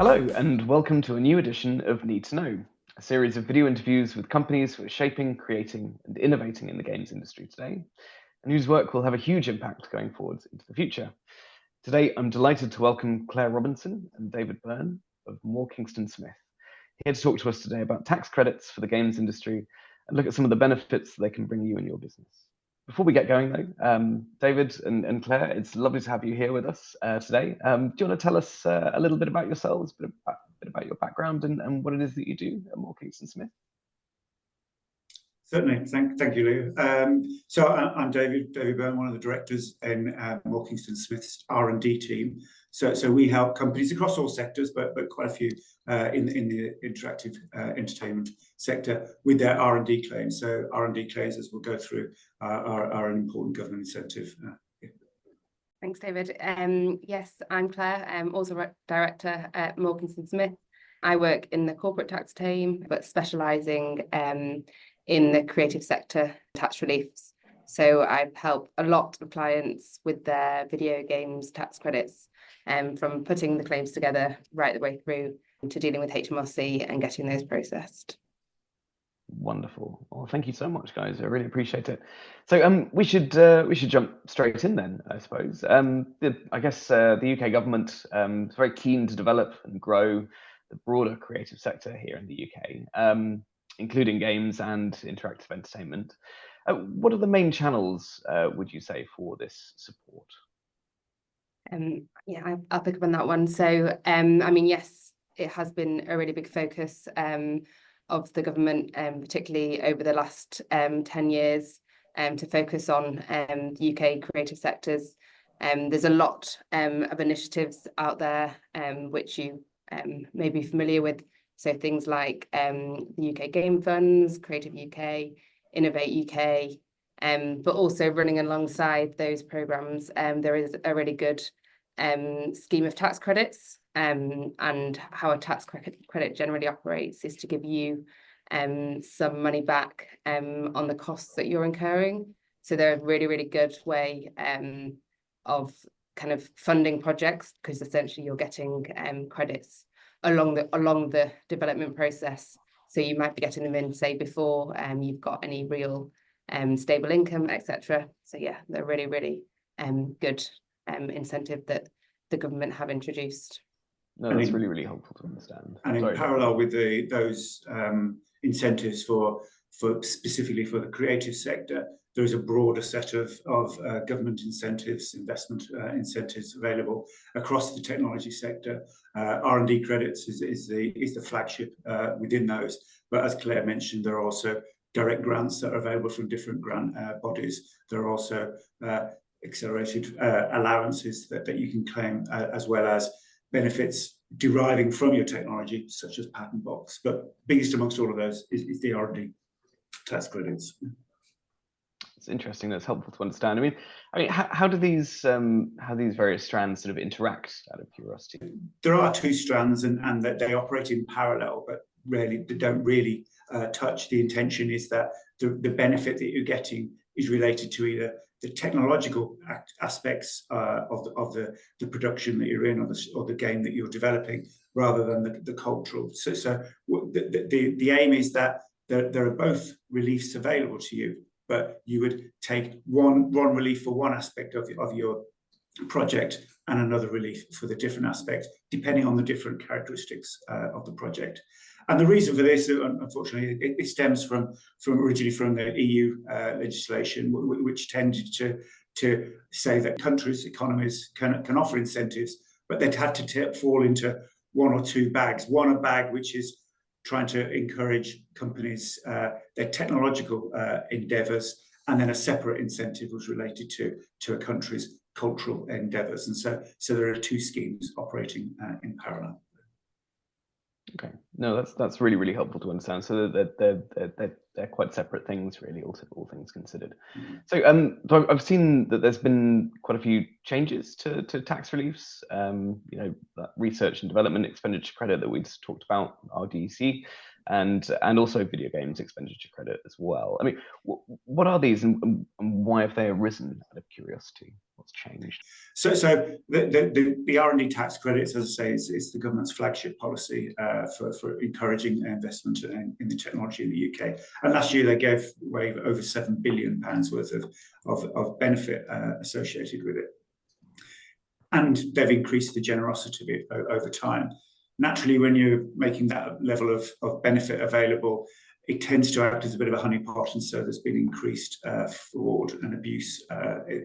Hello, and welcome to a new edition of Need to Know, a series of video interviews with companies who are shaping, creating, and innovating in the games industry today, and whose work will have a huge impact going forwards into the future. Today, I'm delighted to welcome Claire Robinson and David Byrne of Moore Kingston Smith, here to talk to us today about tax credits for the games industry and look at some of the benefits that they can bring you and your business. Before we get going though, David and Claire, it's lovely to have you here with us today. Do you want to tell us a little bit about yourselves, a bit about your background and what it is that you do at Moore Kingston Smith? Certainly, thank you, Lou. So I'm David Byrne, one of the directors in Moore Kingston Smith's R&D team. So we help companies across all sectors, but quite a few in the interactive entertainment sector with their R&D claims. So R&D claims, as we'll go through, are an important government incentive. Thanks, David. Yes, I'm Claire. I'm also director at Moore Kingston Smith. I work in the corporate tax team, but specialising in the creative sector tax reliefs. So I've helped a lot of clients with their video games tax credits, from putting the claims together right the way through to dealing with HMRC and getting those processed. Wonderful. Well, thank you so much, guys. I really appreciate it. So we should jump straight in then, I suppose. I guess the UK government is very keen to develop and grow the broader creative sector here in the UK, including games and interactive entertainment. What are the main channels, would you say, for this support? Yeah, I'll pick up on that one. So, I mean, yes, it has been a really big focus of the government, particularly over the last 10 years, to focus on the UK creative sectors. There's a lot of initiatives out there, which you may be familiar with. So things like the UK Game Funds, Creative UK, Innovate UK, but also running alongside those programmes, there is a really good scheme of tax credits, and how a tax credit generally operates is to give you some money back on the costs that you're incurring. So they're a really, really good way of kind of funding projects, because essentially you're getting credits along the development process. So you might be getting them in, say, before you've got any real stable income, etc. So yeah, they're really, really good incentive that the government have introduced. No, that's really, really helpful to understand. And in parallel with those incentives for specifically for the creative sector, there is a broader set of government incentives, investment incentives available across the technology sector. R&D credits is the flagship within those. But as Claire mentioned, there are also direct grants that are available from different grant bodies. There are also accelerated allowances that you can claim, as well as benefits deriving from your technology, such as patent box. But biggest amongst all of those is the R&D tax credits. It's interesting. That's helpful to understand. I mean, how do these various strands sort of interact? Out of curiosity, there are two strands, and that they operate in parallel, but really they don't really touch. The intention is that the benefit that you're getting is related to either the technological aspects of the production that you're in, or the game that you're developing, rather than the cultural. So the aim is that there are both reliefs available to you, but you would take one relief for one aspect of your project and another relief for the different aspect, depending on the different characteristics of the project. And the reason for this, unfortunately, it stems from originally from the EU legislation, which tended to say that countries' economies can offer incentives, but they'd had to fall into one or two bags. One, a bag which is trying to encourage companies, their technological endeavours, and then a separate incentive was related to a country's cultural endeavours. And so there are two schemes operating in parallel. Okay, no, that's really, really helpful to understand. So they're quite separate things, really, all things considered. Mm-hmm. So I've seen that there's been quite a few changes to tax reliefs. That Research and Development Expenditure Credit that we just talked about, RDEC, and also Video Games Expenditure Credit as well. I mean, what are these, and why have they arisen? Out of curiosity, what's changed? So the R&D tax credits, as I say, is the government's flagship policy for encouraging investment in the technology in the UK. And last year they gave away over £7 billion worth of benefit associated with it. And they've increased the generosity of it over time. Naturally, when you're making that level of benefit available, it tends to act as a bit of a honeypot, and so there's been increased fraud and abuse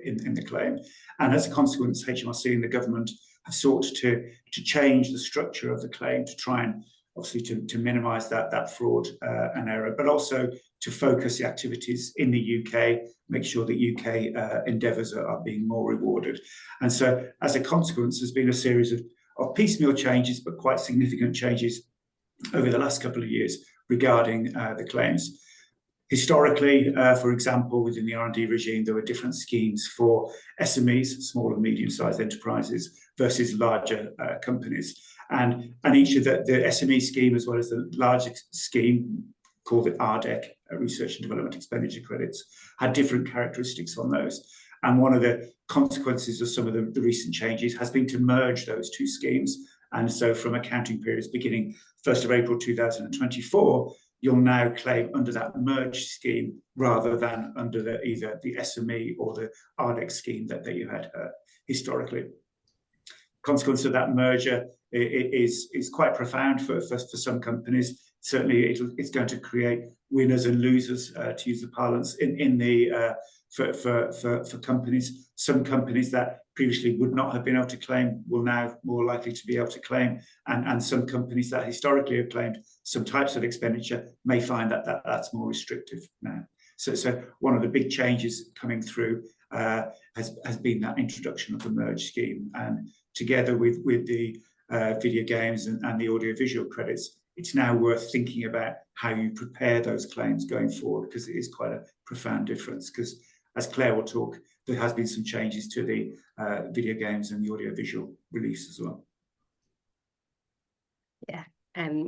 in the claim. And as a consequence, HMRC and the government have sought to change the structure of the claim to try and obviously to minimise that fraud and error, but also to focus the activities in the UK, make sure that UK endeavours are being more rewarded. And so as a consequence, there's been a series of piecemeal changes, but quite significant changes over the last couple of years regarding the claims. Historically, for example, within the R&D regime, there were different schemes for SMEs, small and medium-sized enterprises, versus larger companies. And each of the SME scheme, as well as the larger scheme, called it RDEC, Research and Development Expenditure Credits, had different characteristics on those. And one of the consequences of some of the recent changes has been to merge those two schemes. And so from accounting periods beginning 1st of April 2024, you'll now claim under that merged scheme rather than under either the SME or the RDEC scheme that you had historically. Consequence of that merger is quite profound for some companies. Certainly, it's going to create winners and losers, to use the parlance, for companies. Some companies that previously would not have been able to claim will now more likely to be able to claim, and some companies that historically have claimed some types of expenditure may find that that's more restrictive now. So one of the big changes coming through has been that introduction of the merge scheme, and together with the video games and the audiovisual credits, it's now worth thinking about how you prepare those claims going forward, because it is quite a profound difference. Because as Claire will talk, there has been some changes to the video games and the audiovisual release as well.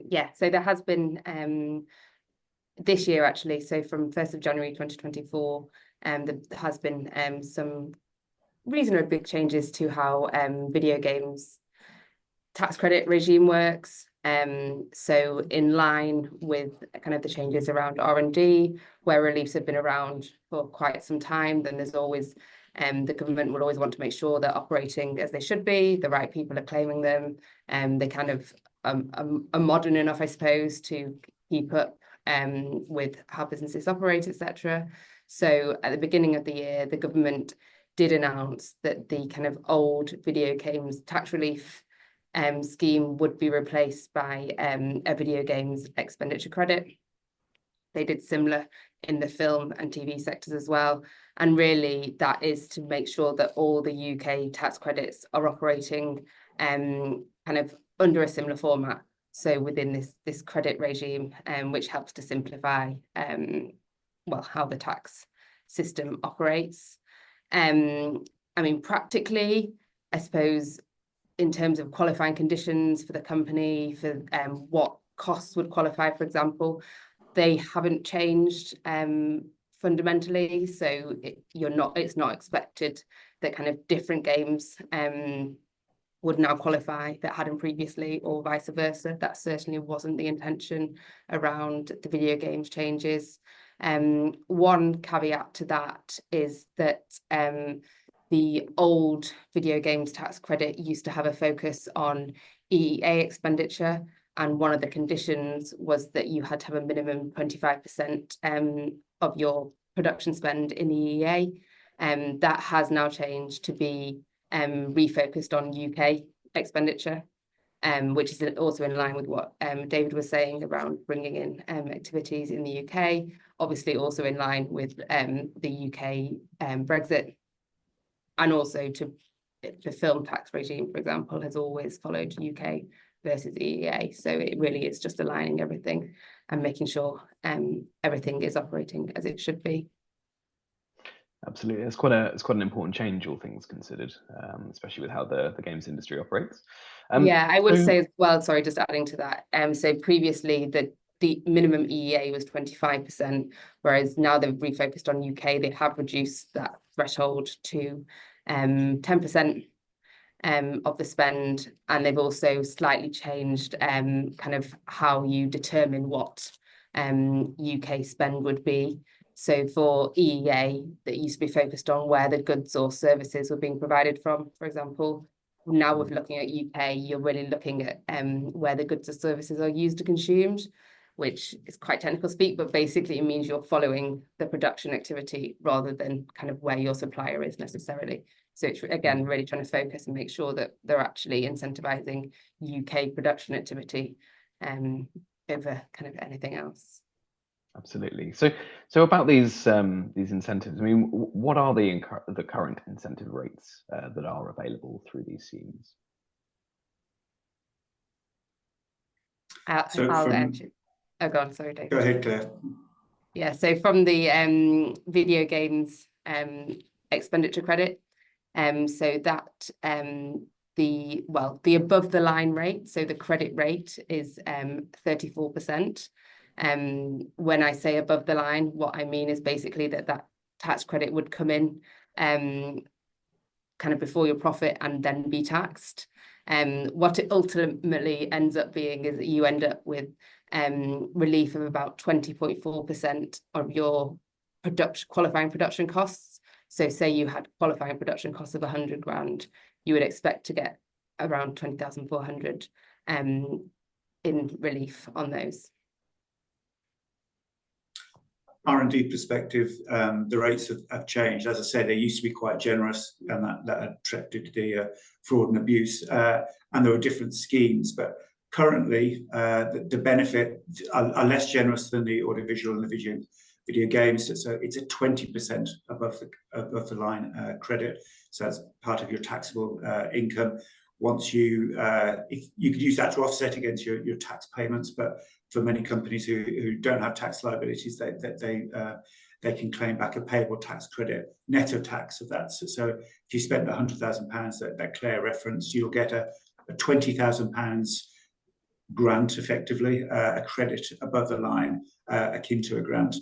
Yeah, so there has been this year actually, so from 1st of January 2024, there has been some reasonably big changes to how video games tax credit regime works. So in line with kind of the changes around R&D, where reliefs have been around for quite some time, then there's always the government will always want to make sure they're operating as they should be, the right people are claiming them, they kind of are modern enough, I suppose, to keep up with how businesses operate, etc. So at the beginning of the year, the government did announce that the kind of old video games tax relief scheme would be replaced by a video games expenditure credit. They did similar in the film and TV sectors as well. And really that is to make sure that all the UK tax credits are operating kind of under a similar format. So within this credit regime, which helps to simplify how the tax system operates. I mean, practically, I suppose, in terms of qualifying conditions for the company, for what costs would qualify, for example, they haven't changed fundamentally. So it's not expected that kind of different games would now qualify that hadn't previously, or vice versa. That certainly wasn't the intention around the video games changes. One caveat to that is that the old video games tax credit used to have a focus on EEA expenditure, and one of the conditions was that you had to have a minimum 25% of your production spend in EEA. That has now changed to be refocused on UK expenditure, which is also in line with what David was saying around bringing in activities in the UK, obviously also in line with the UK Brexit. And also the film tax regime, for example, has always followed UK versus EEA. So it really is just aligning everything and making sure everything is operating as it should be. Absolutely, it's quite an important change, all things considered, especially with how the games industry operates. Yeah, I would say as well. Sorry, just adding to that. So previously the minimum EEA was 25%, whereas now they've refocused on UK. They have reduced that threshold to 10% of the spend, and they've also slightly changed kind of how you determine what UK spend would be. So for EEA, that used to be focused on where the goods or services were being provided from, for example. Now we're looking at UK, you're really looking at where the goods or services are used or consumed, which is quite technical speak, but basically it means you're following the production activity rather than kind of where your supplier is necessarily. So it's, again, really trying to focus and make sure that they're actually incentivizing UK production activity over kind of anything else. Absolutely. So about these incentives, I mean, what are the current incentive rates that are available through these schemes? Oh, go on, sorry, David. Go ahead, Claire. Yeah, so from the video games expenditure credit, so that the above the line rate, so the credit rate is 34%. When I say above the line, what I mean is basically that tax credit would come in kind of before your profit and then be taxed. What it ultimately ends up being is that you end up with relief of about 20.4% of your qualifying production costs. So say you had qualifying production costs of 100 grand, you would expect to get around 20,400 in relief on those. R&D perspective, the rates have changed. As I said, they used to be quite generous, and that attracted the fraud and abuse. And there were different schemes, but currently the benefit are less generous than the audiovisual and the video games. So it's a 20% above the line credit. So that's part of your taxable income. Once you could use that to offset against your tax payments, but for many companies who don't have tax liabilities, they can claim back a payable tax credit net of tax of that. So if you spent £100,000 that Claire referenced, you'll get a £20,000 grant, effectively a credit above the line, akin to a grant.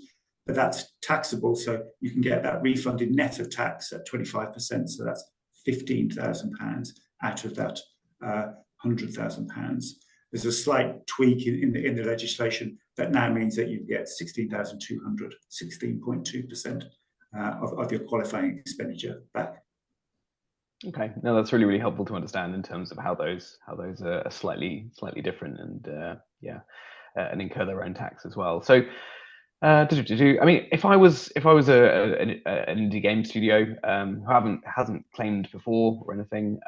But that's taxable, so you can get that refunded net of tax at 25%. So that's £15,000 out of that £100,000. There's a slight tweak in the legislation that now means that you get 16,200, 16.2% of your qualifying expenditure back. Okay, no, that's really helpful to understand in terms of how those are slightly different and and incur their own tax as well. So, I mean, if I was an indie game studio who hasn't claimed before or anything,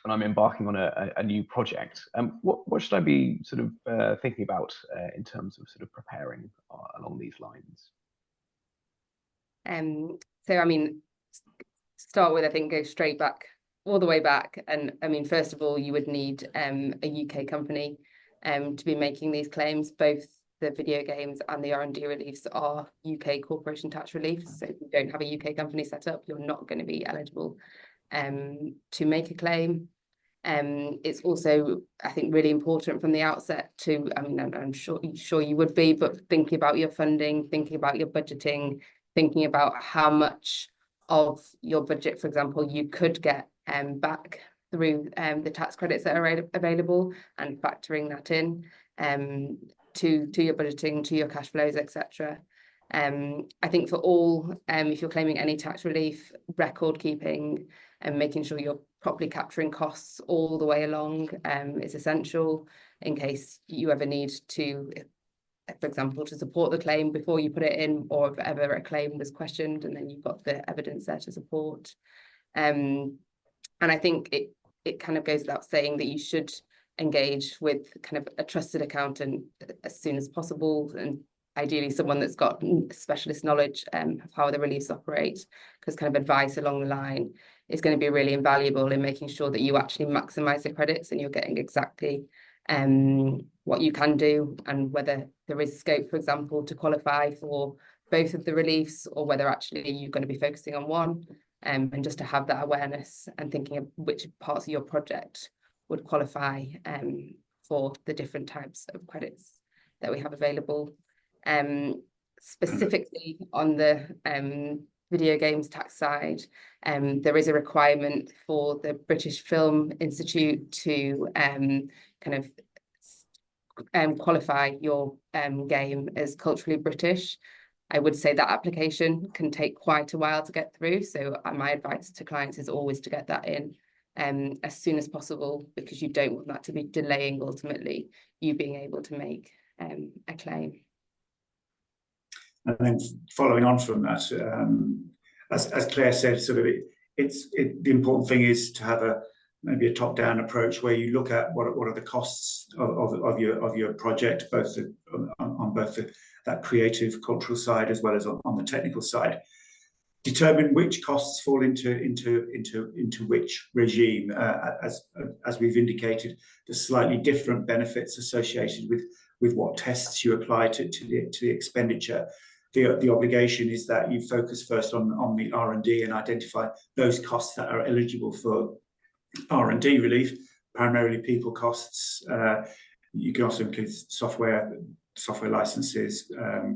and I'm embarking on a new project, what should I be sort of thinking about in terms of sort of preparing along these lines? So I mean, start with, I think, go straight back, all the way back, and I mean, first of all, you would need a UK company to be making these claims. Both the video games and the R&D reliefs are UK corporation tax reliefs. So if you don't have a UK company set up, you're not going to be eligible to make a claim. It's also, I think, really important from the outset to, I mean, I'm sure you would be, but thinking about your funding, thinking about your budgeting, thinking about how much of your budget, for example, you could get back through the tax credits that are available, and factoring that in to your budgeting, to your cash flows, etc. I think for all, if you're claiming any tax relief, record keeping and making sure you're properly capturing costs all the way along is essential in case you ever need to, for example, to support the claim before you put it in, or if ever a claim was questioned and then you've got the evidence there to support. And I think it kind of goes without saying that you should engage with kind of a trusted accountant as soon as possible, and ideally someone that's got specialist knowledge of how the reliefs operate, because kind of advice along the line is going to be really invaluable in making sure that you actually maximise the credits and you're getting exactly what you can do, and whether there is scope, for example, to qualify for both of the reliefs, or whether actually you're going to be focusing on one, and just to have that awareness and thinking of which parts of your project would qualify for the different types of credits that we have available. Specifically on the video games tax side, there is a requirement for the British Film Institute to qualify your game as culturally British. I would say that application can take quite a while to get through. So my advice to clients is always to get that in as soon as possible, because you don't want that to be delaying ultimately you being able to make a claim. And then following on from that, as Claire said, sort of the important thing is to have maybe a top-down approach where you look at what are the costs of your project, both on both that creative cultural side as well as on the technical side. Determine which costs fall into which regime. As we've indicated, there's slightly different benefits associated with what tests you apply to the expenditure. The obligation is that you focus first on the R&D and identify those costs that are eligible for R&D relief, primarily people costs. You can also include software licenses,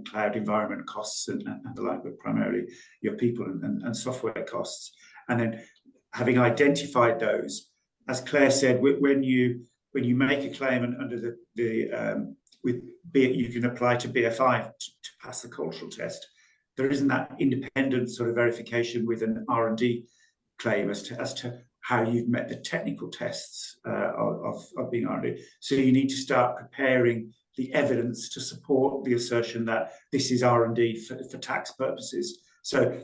cloud environment costs and the like, but primarily your people and software costs. And then having identified those, as Claire said, when you make a claim and under you can apply to BFI to pass the cultural test, there isn't that independent sort of verification with an R&D claim as to how you've met the technical tests of being R&D. So you need to start preparing the evidence to support the assertion that this is R&D for tax purposes. So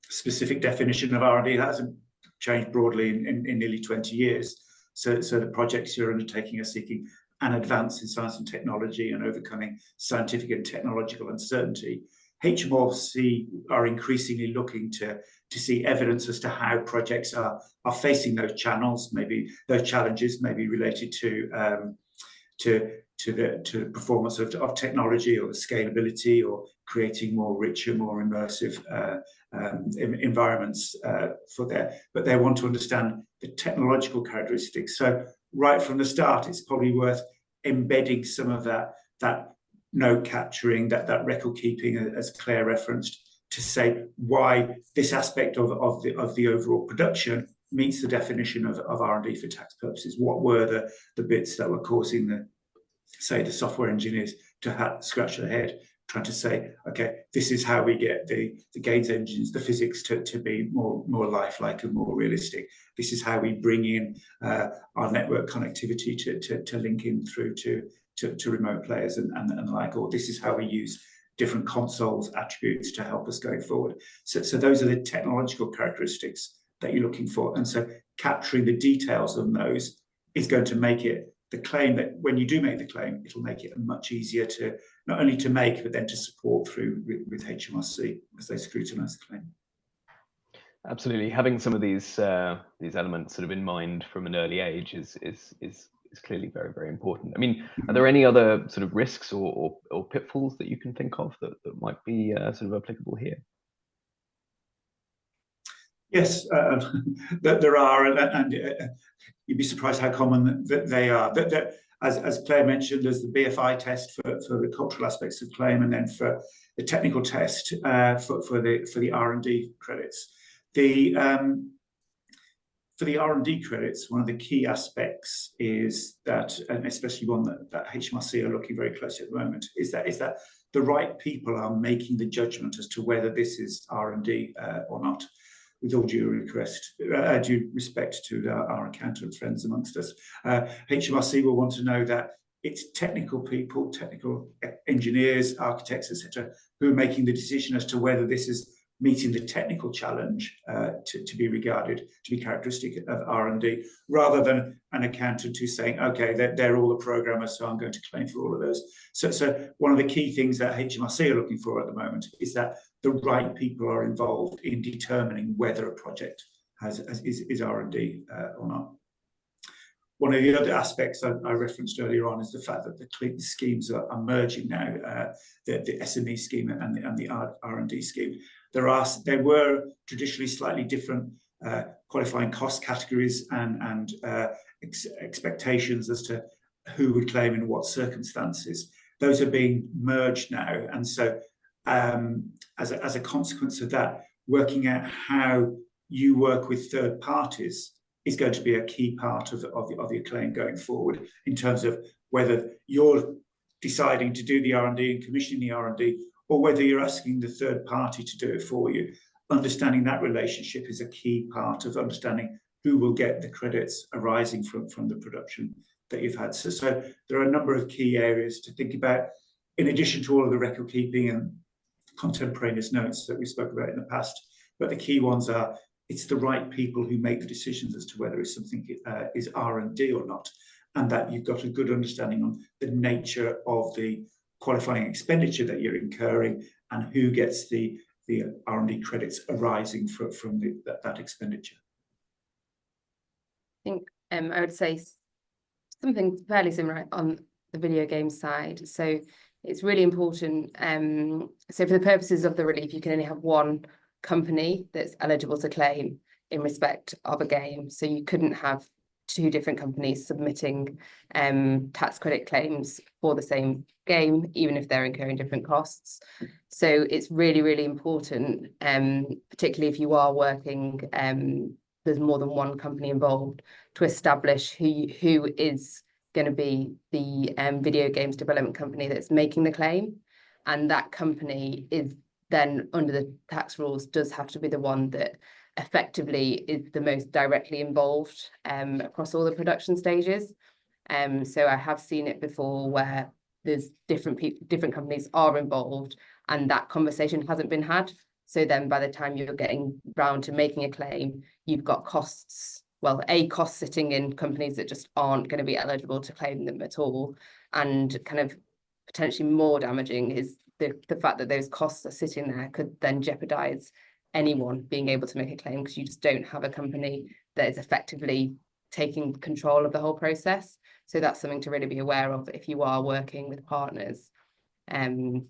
specific definition of R&D hasn't changed broadly in nearly 20 years. So the projects you're undertaking are seeking an advance in science and technology and overcoming scientific and technological uncertainty. HMRC are increasingly looking to see evidence as to how projects are facing those channels, maybe those challenges may be related to the performance of technology or the scalability or creating more richer, more immersive environments but they want to understand the technological characteristics. So right from the start, it's probably worth embedding some of that note capturing, that record keeping, as Claire referenced, to say why this aspect of the overall production meets the definition of R&D for tax purposes. What were the bits that were causing the software engineers to scratch their head, trying to say, okay, this is how we get the gains engines, the physics to be more lifelike and more realistic. This is how we bring in our network connectivity to link in through to remote players and the like, or this is how we use different consoles attributes to help us going forward. So those are the technological characteristics that you're looking for. And so capturing the details of those is going to make it the claim that when you do make the claim, it'll make it much easier to not only to make, but then to support through with HMRC as they scrutinise the claim. Absolutely, having some of these elements sort of in mind from an early age is clearly very, very important. I mean, are there any other sort of risks or pitfalls that you can think of that might be sort of applicable here? Yes, there are, and you'd be surprised how common that they are. As Claire mentioned, there's the BFI test for the cultural aspects of claim, and then for the technical test for the R&D credits. For the R&D credits, one of the key aspects is that, and especially one that HMRC are looking very closely at the moment, is that the right people are making the judgment as to whether this is R&D or not. With all due respect to our accountant friends amongst us, HMRC will want to know that it's technical people, technical engineers, architects, etc., who are making the decision as to whether this is meeting the technical challenge to be regarded to be characteristic of R&D, rather than an accountant who's saying, okay, they're all the programmers, so I'm going to claim for all of those. So one of the key things that HMRC are looking for at the moment is that the right people are involved in determining whether a project is R&D or not. One of the other aspects I referenced earlier on is the fact that the schemes are merging now, the SME scheme and the R&D scheme. There were traditionally slightly different qualifying cost categories and expectations as to who would claim in what circumstances. Those are being merged now, and so as a consequence of that, working out how you work with third parties is going to be a key part of your claim going forward, in terms of whether you're deciding to do the R&D and commissioning the R&D, or whether you're asking the third party to do it for you. Understanding that relationship is a key part of understanding who will get the credits arising from the production that you've had. So there are a number of key areas to think about, in addition to all of the record keeping and contemporaneous notes that we spoke about in the past. But the key ones are, it's the right people who make the decisions as to whether it's something is R&D or not, and that you've got a good understanding on the nature of the qualifying expenditure that you're incurring and who gets the R&D credits arising from that expenditure. I think I would say something fairly similar on the video game side. So it's really important. So for the purposes of the relief, you can only have one company that's eligible to claim in respect of a game. So you couldn't have two different companies submitting tax credit claims for the same game, even if they're incurring different costs. So it's really, really important, particularly if you are working, there's more than one company involved, to establish who is going to be the video games development company that's making the claim. And that company is then, under the tax rules, does have to be the one that effectively is the most directly involved across all the production stages. So I have seen it before where there's different companies are involved and that conversation hasn't been had. So then by the time you're getting round to making a claim, you've got costs, well, costs sitting in companies that just aren't going to be eligible to claim them at all. And kind of potentially more damaging is the fact that those costs are sitting there could then jeopardize anyone being able to make a claim, because you just don't have a company that is effectively taking control of the whole process. So that's something to really be aware of if you are working with partners, and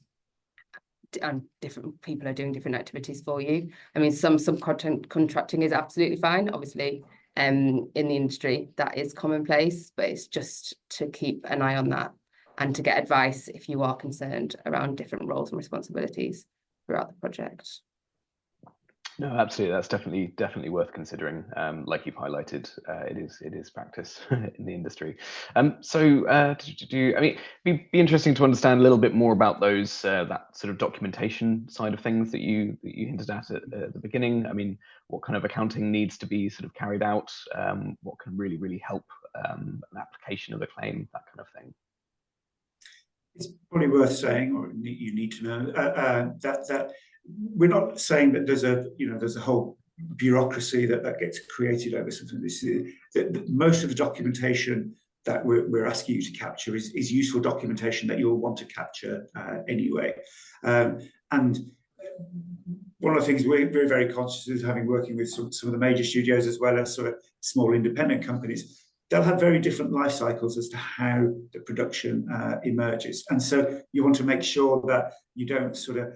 different people are doing different activities for you. I mean, some subcontract contracting is absolutely fine. Obviously, in the industry, that is commonplace, but it's just to keep an eye on that and to get advice if you are concerned around different roles and responsibilities throughout the project. No, absolutely. That's definitely worth considering. Like you've highlighted, it is practice in the industry. I mean, be interesting to understand a little bit more about those that sort of documentation side of things that you hinted at the beginning. I mean, what kind of accounting needs to be sort of carried out? What can really help an application of a claim, that kind of thing. It's probably worth saying, or you need to know, that we're not saying that there's a whole bureaucracy that gets created over something. Most of the documentation that we're asking you to capture is useful documentation that you'll want to capture anyway. And one of the things we're very conscious of, having working with some of the major studios as well as sort of small independent companies, they'll have very different life cycles as to how the production emerges. And so you want to make sure that you don't sort of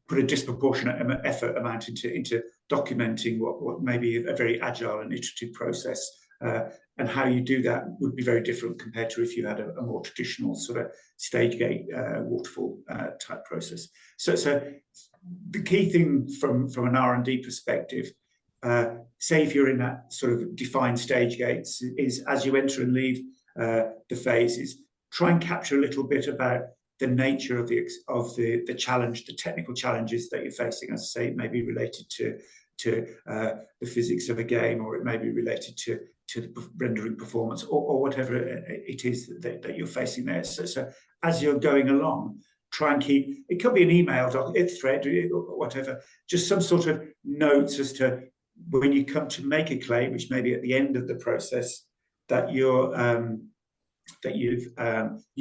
put a disproportionate effort amount into documenting what may be a very agile and iterative process. And how you do that would be very different compared to if you had a more traditional sort of stage gate waterfall type process. So the key thing from an R&D perspective, say if you're in that sort of defined stage gates, is as you enter and leave the phases, try and capture a little bit about the nature of the challenge, the technical challenges that you're facing. As I say, it may be related to the physics of a game, or it may be related to the rendering performance, or whatever it is that you're facing there. So as you're going along, try and keep, it could be an email thread or whatever, just some sort of notes as to when you come to make a claim, which may be at the end of the process, that you've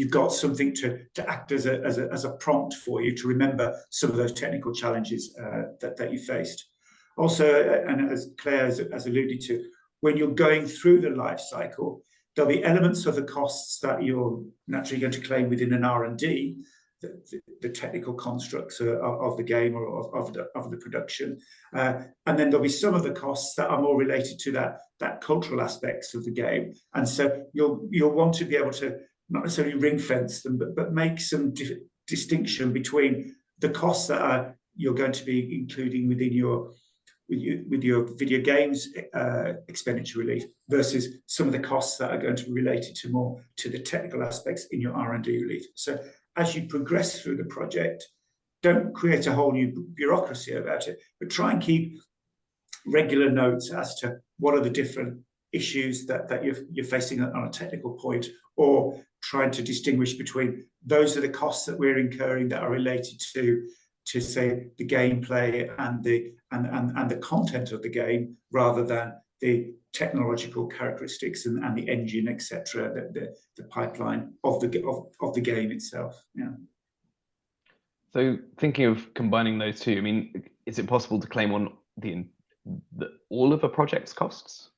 got something to act as a prompt for you to remember some of those technical challenges that you faced. Also, and as Claire has alluded to, when you're going through the life cycle, there'll be elements of the costs that you're naturally going to claim within an R&D, the technical constructs of the game or of the production, and then there'll be some of the costs that are more related to that cultural aspects of the game. And so you'll want to be able to not necessarily ring fence them, but make some distinction between the costs that are you're going to be including within your video games expenditure relief versus some of the costs that are going to be related to more to the technical aspects in your R&D relief. So as you progress through the project, don't create a whole new bureaucracy about it, but try and keep regular notes as to what are the different issues that you're facing on a technical point, or trying to distinguish between those are the costs that we're incurring that are related to say the gameplay and the content of the game, rather than the technological characteristics and the engine, etc., the pipeline of the game itself. Yeah. So thinking of combining those two, I mean, is it possible to claim on all of a project's costs?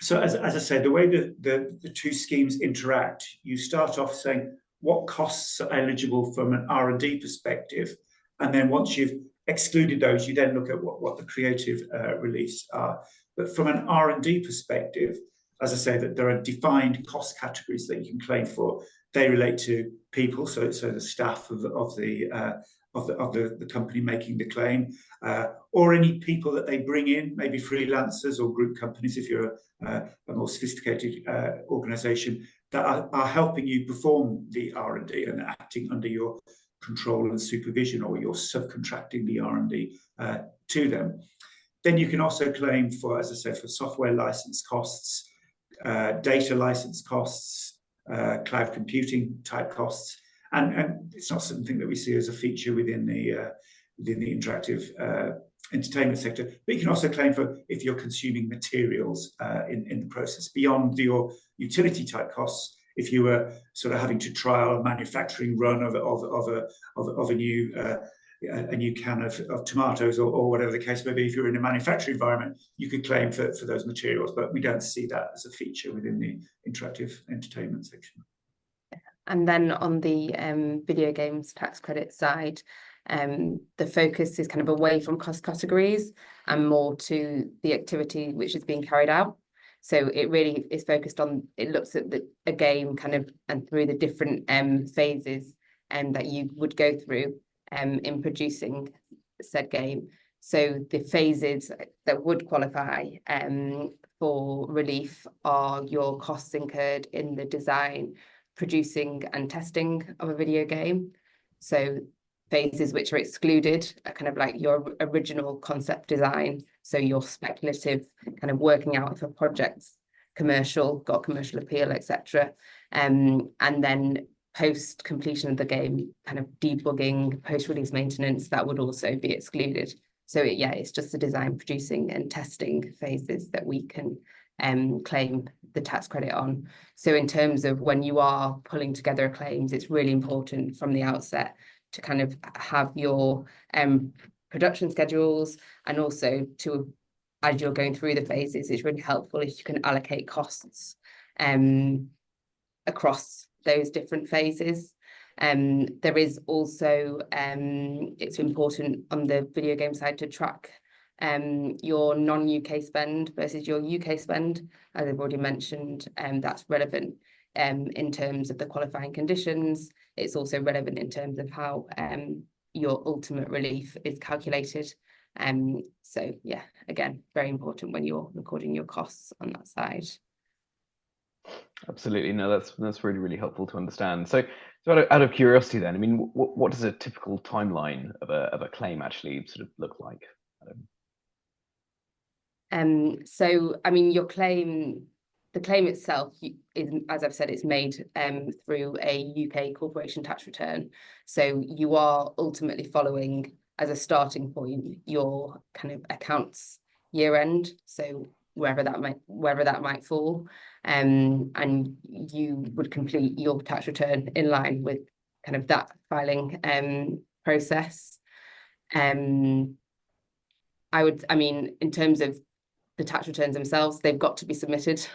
So as I said, the way the two schemes interact, you start off saying what costs are eligible from an R&D perspective, and then once you've excluded those, you then look at what the creative reliefs are. But from an R&D perspective, as I say, that there are defined cost categories that you can claim for. They relate to people, so the staff of the company making the claim, or any people that they bring in, maybe freelancers or group companies if you're a more sophisticated organisation, that are helping you perform the R&D and acting under your control and supervision, or you're subcontracting the R&D to them. Then you can also claim for, as I said, for software license costs, data license costs, cloud computing type costs. And it's not something that we see as a feature within the interactive entertainment sector, but you can also claim for if you're consuming materials in the process beyond your utility type costs. If you were sort of having to trial a manufacturing run of a new can of tomatoes or whatever the case may be, if you're in a manufacturing environment, you could claim for those materials, but we don't see that as a feature within the interactive entertainment section. And then on the video games tax credit side, the focus is kind of away from cost categories and more to the activity which is being carried out. So it really is focused on, it looks at a game kind of and through the different phases that you would go through in producing said game. So the phases that would qualify for relief are your costs incurred in the design, producing and testing of a video game. So phases which are excluded are kind of like your original concept design, so your speculative kind of working out if a project's commercial, got commercial appeal, etc. And then post completion of the game, kind of debugging, post-release maintenance, that would also be excluded. So it's just the design, producing and testing phases that we can claim the tax credit on. So in terms of when you are pulling together claims, it's really important from the outset to kind of have your production schedules, and also to, as you're going through the phases, it's really helpful if you can allocate costs across those different phases. There is also, it's important on the video game side to track your non-UK spend versus your UK spend, as I've already mentioned, that's relevant in terms of the qualifying conditions. It's also relevant in terms of how your ultimate relief is calculated. So yeah, again, very important when you're recording your costs on that side. Absolutely, no, that's really, really helpful to understand. So out of curiosity then, I mean, what does a typical timeline of a claim actually sort of look like? So I mean, the claim itself is, as I've said, it's made through a UK corporation tax return. So you are ultimately following, as a starting point, your kind of accounts year end. So wherever that might fall, and you would complete your tax return in line with kind of that filing process. I mean, in terms of the tax returns themselves, they've got to be submitted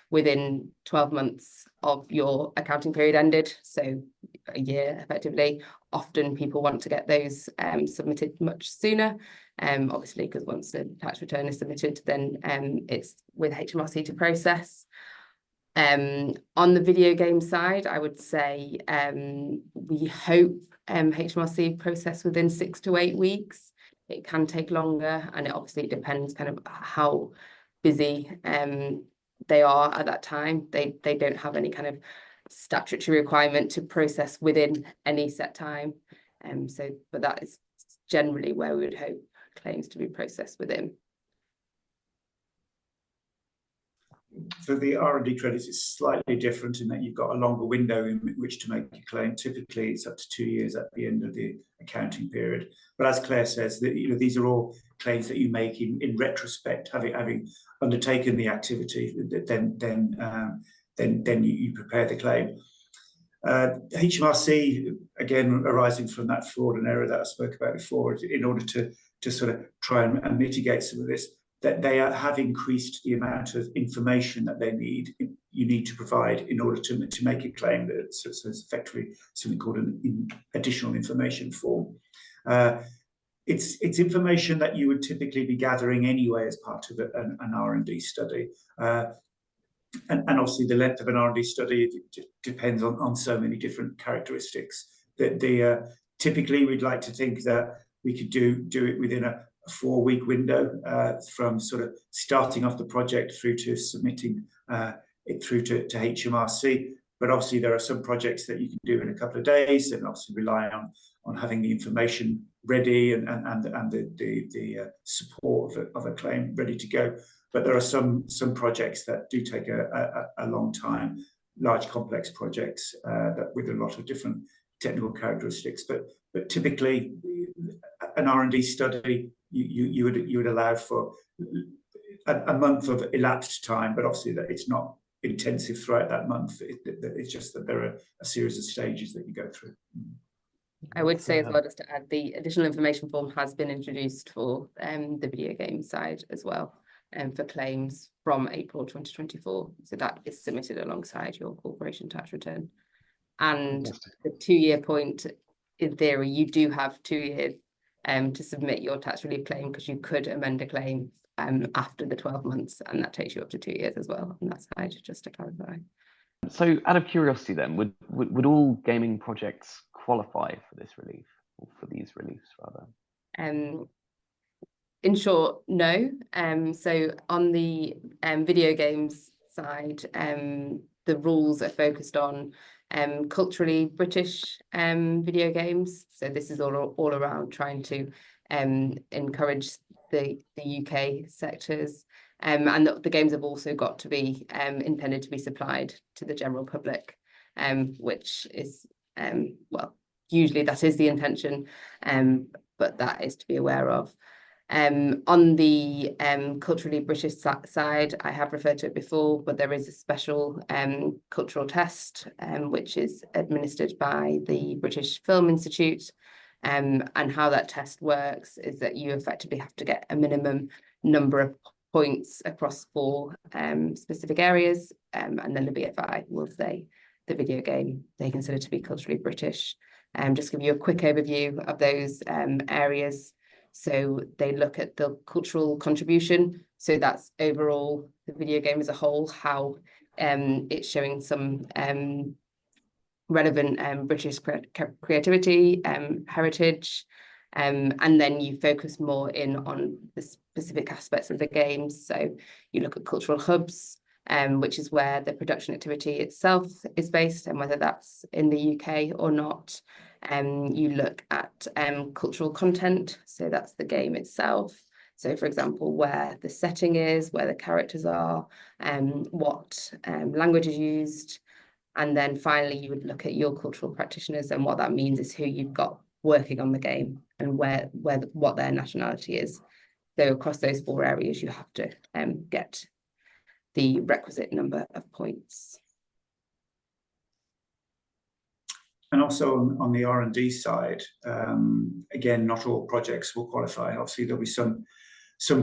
within 12 months of your accounting period ended, so a year effectively. Often people want to get those submitted much sooner, obviously, because once the tax return is submitted, then it's with HMRC to process. On the video game side, I would say we hope HMRC process within 6 to 8 weeks. It can take longer, and it obviously depends kind of how busy they are at that time. They don't have any kind of statutory requirement to process within any set time. But that is generally where we would hope claims to be processed within. For the R&D credits, it's slightly different in that you've got a longer window in which to make a claim. Typically, it's up to 2 years at the end of the accounting period. But as Claire says, that these are all claims that you make in retrospect, having undertaken the activity. Then you prepare the claim. HMRC, again, arising from that fraud and error that I spoke about before, in order to sort of try and mitigate some of this, that they have increased the amount of information that you need to provide in order to make a claim. So it's effectively something called an additional information form. It's information that you would typically be gathering anyway as part of an R&D study. And obviously the length of an R&D study depends on so many different characteristics. Typically we'd like to think that we could do it within a 4-week window from sort of starting off the project through to submitting it through to HMRC. But obviously there are some projects that you can do in a couple of days, and obviously rely on having the information ready and the support of a claim ready to go. But there are some projects that do take a long time, large complex projects that with a lot of different technical characteristics. But typically an R&D study, you would allow for a month of elapsed time, but obviously that it's not intensive throughout that month. It's just that there are a series of stages that you go through. I would say as well, just to add, the additional information form has been introduced for the video game side as well, and for claims from April 2024. So that is submitted alongside your corporation tax return. And the 2-year point, in theory, you do have 2 years to submit your tax relief claim, because you could amend a claim after the 12 months, and that takes you up to 2 years as well on that side, just to clarify. So out of curiosity then, would all gaming projects qualify for this relief, or for these reliefs rather? In short, no. So on the video games side, the rules are focused on culturally British video games. So this is all around trying to encourage the UK sectors. And the games have also got to be intended to be supplied to the general public, which is, well, usually that is the intention, but that is to be aware of. On the culturally British side, I have referred to it before, but there is a special cultural test, which is administered by the British Film Institute. And how that test works is that you effectively have to get a minimum number of points across 4 specific areas, and then the BFI will say the video game they consider to be culturally British. Just give you a quick overview of those areas. So they look at the cultural contribution. So that's overall the video game as a whole, how it's showing some relevant British creativity, heritage, and then you focus more in on the specific aspects of the games. So you look at cultural hubs, which is where the production activity itself is based, and whether that's in the UK or not. You look at cultural content, so that's the game itself. So for example, where the setting is, where the characters are, what language is used. And then finally, you would look at your cultural practitioners, and what that means is who you've got working on the game and what their nationality is. So across those 4 areas, you have to get the requisite number of points. And also on the R&D side, again, not all projects will qualify. Obviously, there'll be some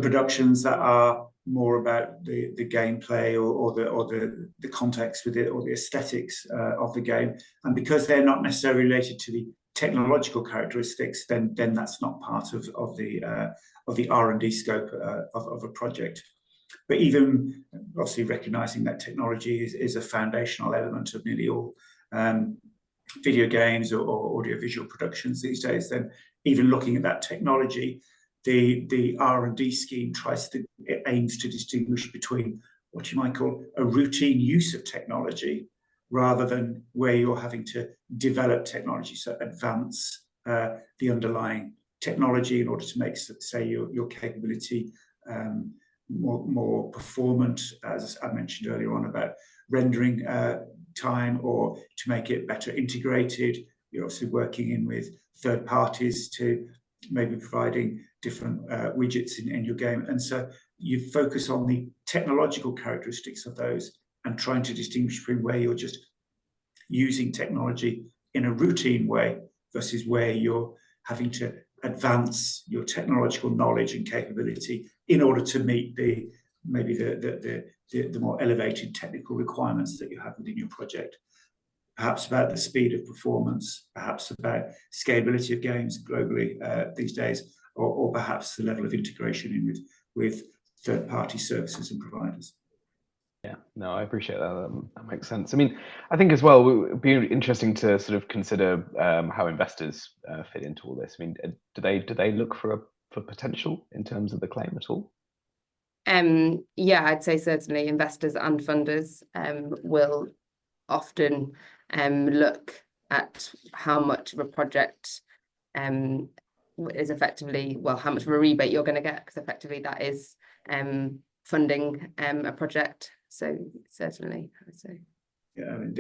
productions that are more about the gameplay or the context with it, or the aesthetics of the game. And because they're not necessarily related to the technological characteristics, then that's not part of the R&D scope of a project. But even obviously recognising that technology is a foundational element of nearly all video games or audiovisual productions these days, then even looking at that technology, the R&D scheme aims to distinguish between what you might call a routine use of technology, rather than where you're having to develop technology, so advance the underlying technology in order to make, say, your capability more performant, as I mentioned earlier on about rendering time, or to make it better integrated. You're also working in with third parties to maybe providing different widgets in your game. And so you focus on the technological characteristics of those and trying to distinguish between where you're just using technology in a routine way versus where you're having to advance your technological knowledge and capability in order to meet the more elevated technical requirements that you have within your project. Perhaps about the speed of performance, perhaps about scalability of games globally these days, or perhaps the level of integration in with third-party services and providers. Yeah, no, I appreciate that. That makes sense. I mean, I think as well, it would be interesting to sort of consider how investors fit into all this. I mean, do they look for potential in terms of the claim at all? Yeah, I'd say certainly investors and funders will often look at how much of a project is effectively, well, how much of a rebate you're going to get, because effectively that is funding a project. So certainly, I would say. Yeah, I mean,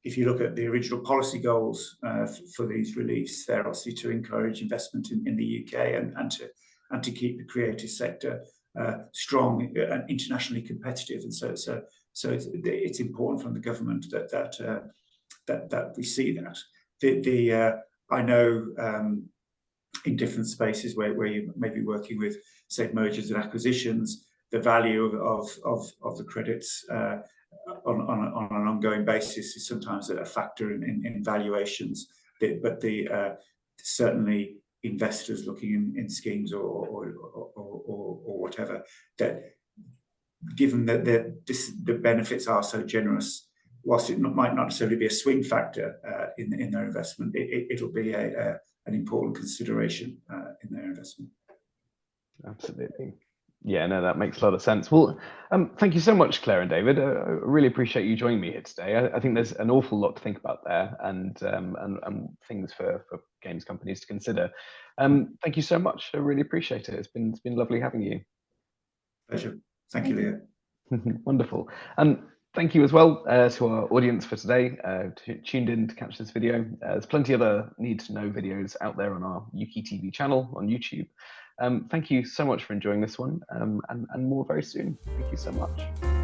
if you look at the original policy goals for these reliefs, they're obviously to encourage investment in the UK and to keep the creative sector strong and internationally competitive. And so it's important from the government that we see that. I know in different spaces where you may be working with, say, mergers and acquisitions, the value of the credits on an ongoing basis is sometimes a factor in valuations. But certainly investors looking in schemes or whatever, that given that the benefits are so generous, whilst it might not necessarily be a swing factor in their investment, it'll be an important consideration in their investment. Absolutely. Yeah, no, that makes a lot of sense. Well, thank you so much, Claire and David. I really appreciate you joining me here today. I think there's an awful lot to think about there, and things for games companies to consider. Thank you so much. I really appreciate it. It's been lovely having you. Pleasure. Thank you, Leo. Wonderful. And thank you as well to our audience for today, tuned in to catch this video. There's plenty of other need-to-know videos out there on our Ukie TV channel on YouTube. Thank you so much for enjoying this one, and more very soon. Thank you so much.